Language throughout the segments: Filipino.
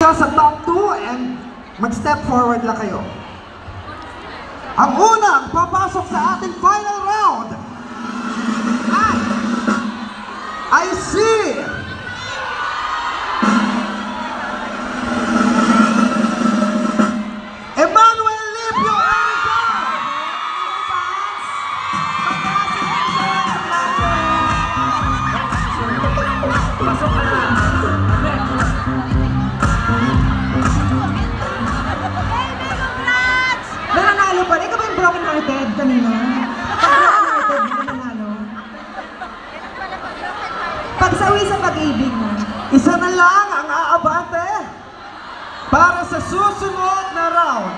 Sa top 2 and mag-step forward lang kayo. Ang unang papasok sa ating final round ay si Emmanuel Lipio. Pasok ka na. Nananalo pa rin? Ikaw ba yung broken hearted kanina? Broken hearted, hindi ka nanalo. Pagsawi sa pag-ibig mo. Isa na lang ang aabante para sa susunod na round.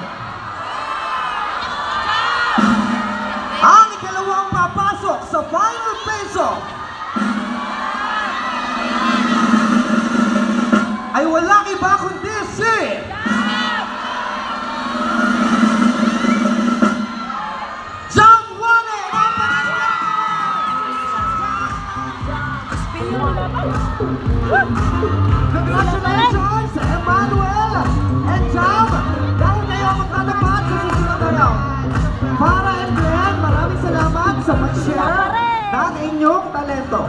Ang ikalawang papasok sa final face-off ay walang iba kundi si Jamwane Congratulations, Emmanuel and Jam! Dahil kayo ang magtatapat sa susunod na round. Para and Brian, maraming salamat sa pag-share ng inyong talento.